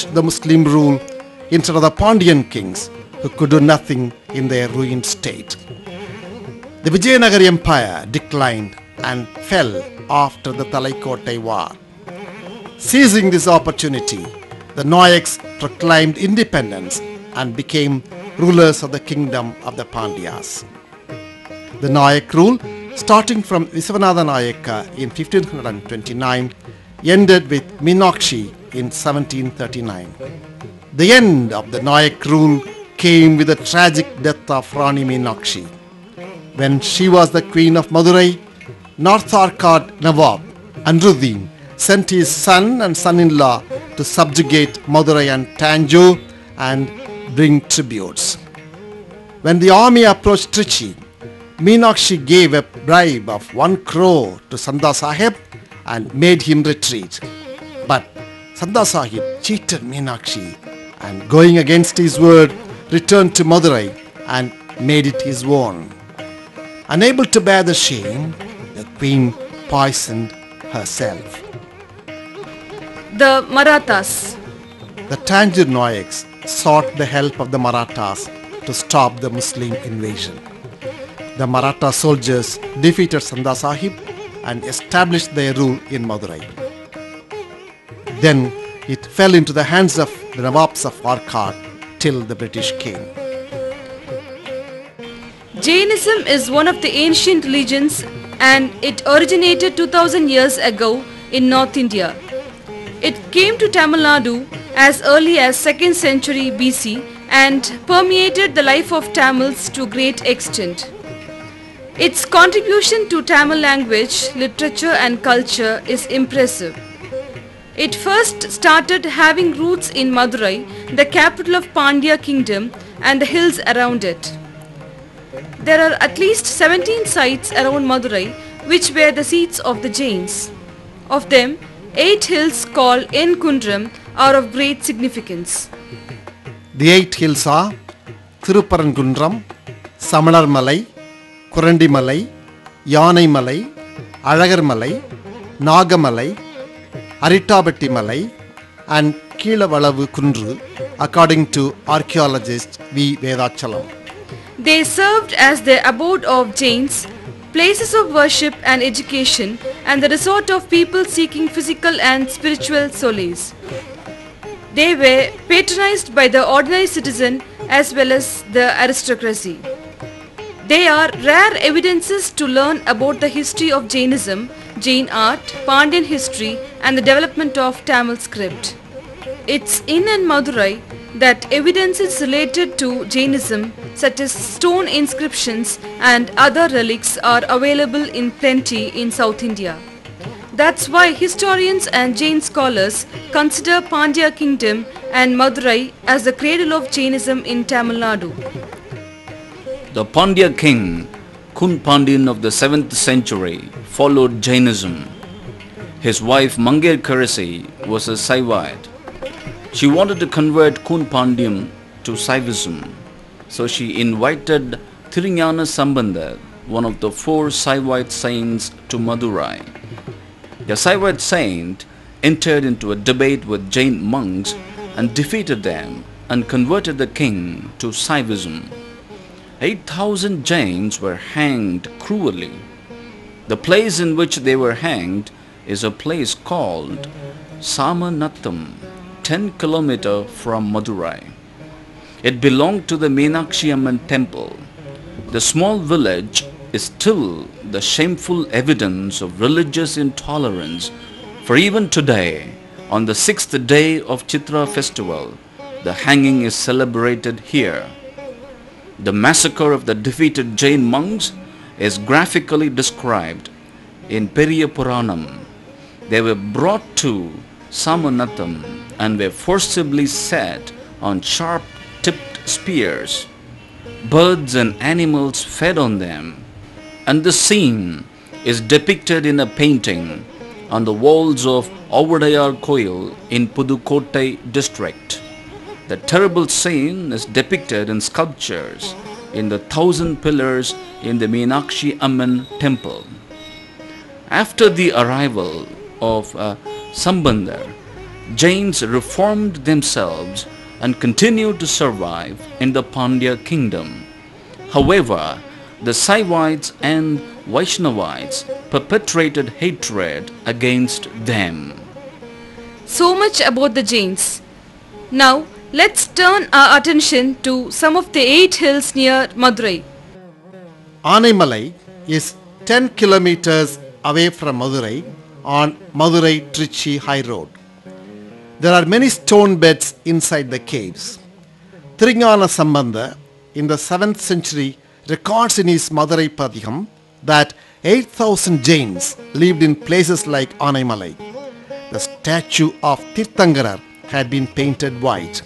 pushed the Muslim rule instead of the Pandyan kings, who could do nothing in their ruined state. The Vijayanagara Empire declined and fell after the Talaikottai War. Seizing this opportunity, the Nayaks proclaimed independence and became rulers of the kingdom of the Pandyas. The Nayak rule, starting from Viswanatha Nayaka in 1529, ended with Meenakshi in 1739. The end of the Nayak rule came with the tragic death of Rani Meenakshi. When she was the queen of Madurai, North Arcot Nawab Anruddin sent his son and son-in-law to subjugate Madurai and Tanjore and bring tributes. When the army approached Trichy, Meenakshi gave a bribe of 1 crore to Sanda Sahib and made him retreat. But Sanda Sahib cheated Meenakshi and, going against his word, returned to Madurai and made it his own. Unable to bear the shame, the queen poisoned herself. The Marathas. The Tanjore Nayaks sought the help of the Marathas to stop the Muslim invasion. The Maratha soldiers defeated Sanda Sahib and established their rule in Madurai. Then it fell into the hands of the Nawabs of Arcot till the British came. Jainism is one of the ancient religions and it originated 2000 years ago in North India. It came to Tamil Nadu as early as 2nd century BC and permeated the life of Tamils to great extent. Its contribution to Tamil language, literature and culture is impressive. It first started having roots in Madurai, the capital of Pandya kingdom, and the hills around it. There are at least 17 sites around Madurai which were the seats of the Jains. Of them, 8 hills called En Kundram are of great significance. The 8 hills are Thiruparangundram, Samanar Malai, Kurandi Malai, Yanai Malai, Alagar Malai, Naga Malai, Aritabatti Malai and Keelavalavu Kundru, according to archaeologist V. Vedachalam. They served as the abode of Jains, places of worship and education, and the resort of people seeking physical and spiritual solace. They were patronized by the ordinary citizen as well as the aristocracy. They are rare evidences to learn about the history of Jainism, Jain art, Pandyan history and the development of Tamil script. It's in Madurai that evidences related to Jainism such as stone inscriptions and other relics are available in plenty in South India. That's why historians and Jain scholars consider Pandya kingdom and Madurai as the cradle of Jainism in Tamil Nadu. The Pandya king, Kun Pandyan of the 7th century, followed Jainism. His wife Mangerkarasi was a Saivite. She wanted to convert Kun Pandyan to Saivism, so she invited M.S.Sampath, one of the 4 Saivite saints, to Madurai. The Saivite saint entered into a debate with Jain monks and defeated them and converted the king to Saivism. 8,000 Jains were hanged cruelly. The place in which they were hanged is a place called Samanatham, 10 km from Madurai. It belonged to the Meenakshi Amman temple. The small village is still the shameful evidence of religious intolerance, for even today, on the 6th day of Chitra festival, the hanging is celebrated here. The massacre of the defeated Jain monks is graphically described in Periya Puranam. They were brought to Samanatham and were forcibly set on sharp-tipped spears. Birds and animals fed on them, and the scene is depicted in a painting on the walls of Avudayar Koil in Pudukottai district. The terrible scene is depicted in sculptures in the 1,000 pillars in the Meenakshi Amman temple. After the arrival of Sambandar, Jains reformed themselves and continued to survive in the Pandya kingdom. However, the Saivites and Vaishnavites perpetrated hatred against them. So much about the Jains. Now let's turn our attention to some of the 8 hills near Madurai. Anaimalai is 10 kilometers away from Madurai on Madurai-Trichy High Road. There are many stone beds inside the caves. M.S.Sampath in the 7th century records in his Madurai Padhikam that 8,000 Jains lived in places like Anaimalai. The statue of Tirthankarar had been painted white.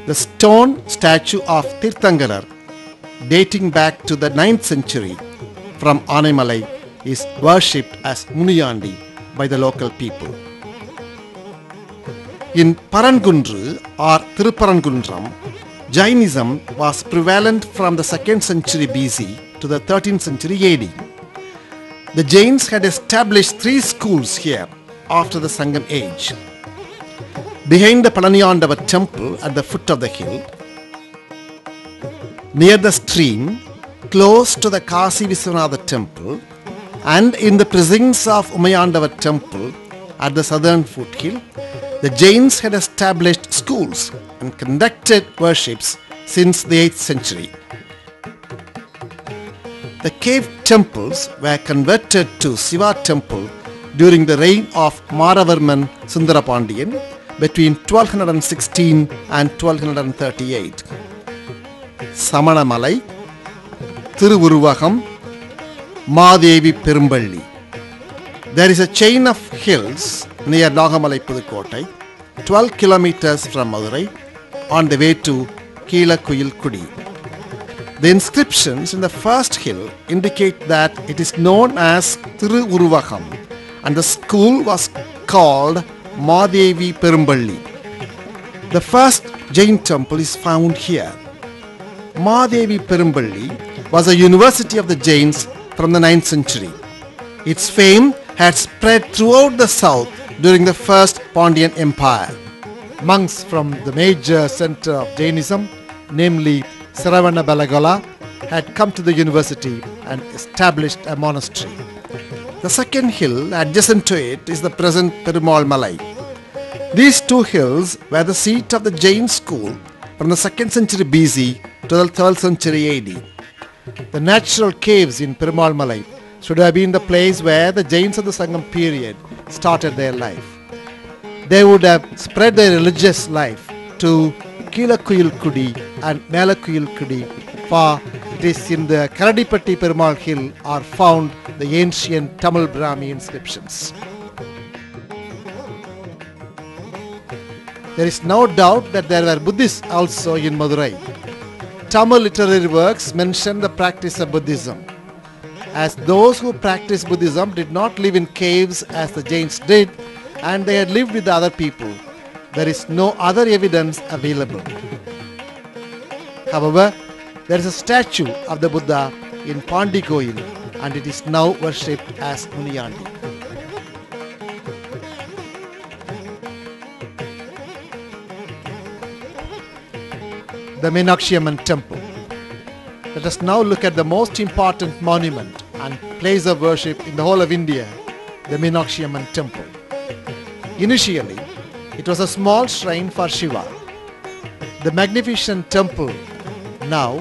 The stone statue of Tirthankarar, dating back to the 9th century from Anaimalai, is worshipped as Muniyandi by the local people. In Parangundru or Thiruparangundram, Jainism was prevalent from the 2nd century BC to the 13th century AD. The Jains had established 3 schools here after the Sangam age. Behind the Palaniyandava temple at the foot of the hill, near the stream, close to the Kasi Viswanatha temple, and in the precincts of Umayandava temple at the southern foothill, the Jains had established schools and conducted worships since the 8th century. The cave temples were converted to Shiva temple during the reign of Maravarman Sundarapandiyan between 1216 and 1238. Samanamalai, Thiruvuruvagam, Madevi Perumballi. There is a chain of hills near Nagamalai Pudukottai, 12 kilometers from Madurai, on the way to Keelakuyil-Kudi. The inscriptions in the first hill indicate that it is known as Thiruvuruvagam and the school was called Madevi Perumballi. The first Jain temple is found here. Madevi Perumballi was a university of the Jains from the 9th century. Its fame had spread throughout the south during the first Pandyan Empire. Monks from the major center of Jainism, namely Saravana Balagala, had come to the university and established a monastery. The second hill adjacent to it is the present Perumal Malai. These 2 hills were the seat of the Jain school from the 2nd century BC to the 12th century AD. The natural caves in Perumal Malai should have been the place where the Jains of the Sangam period started their life. They would have spread their religious life to Keelakuyil-Kudi and Melakuyil-Kudi, for it is in the Karadipatti Perumal hill are found the ancient Tamil Brahmi inscriptions. There is no doubt that there were Buddhists also in Madurai. Tamil literary works mention the practice of Buddhism. As those who practiced Buddhism did not live in caves as the Jains did, and they had lived with the other people, there is no other evidence available. However, there is a statue of the Buddha in Pandigoil and it is now worshipped as Muniyandi. The Meenakshi Amman Temple. Let us now look at the most important monument and place of worship in the whole of India, the Meenakshi Amman Temple. Initially, it was a small shrine for Shiva. The magnificent temple now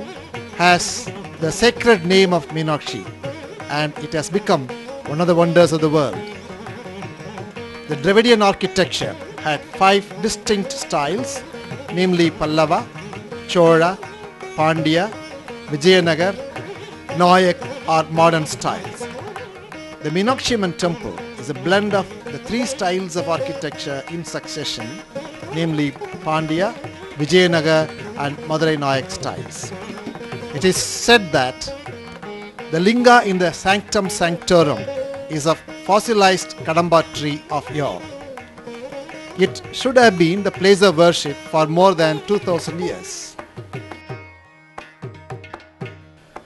has the sacred name of Meenakshi and it has become one of the wonders of the world. The Dravidian architecture had 5 distinct styles, namely Pallava, Chola, Pandya, Vijayanagar, Nayak or modern styles. The Meenakshi Amman Temple is a blend of the 3 styles of architecture in succession, namely Pandya, Vijayanagar and Madurai Nayak styles. It is said that the linga in the Sanctum Sanctorum is of fossilized Kadamba tree of yore. It should have been the place of worship for more than 2000 years.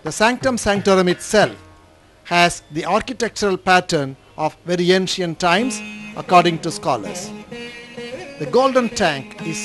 The Sanctum Sanctorum itself has the architectural pattern of very ancient times according to scholars. The golden tank is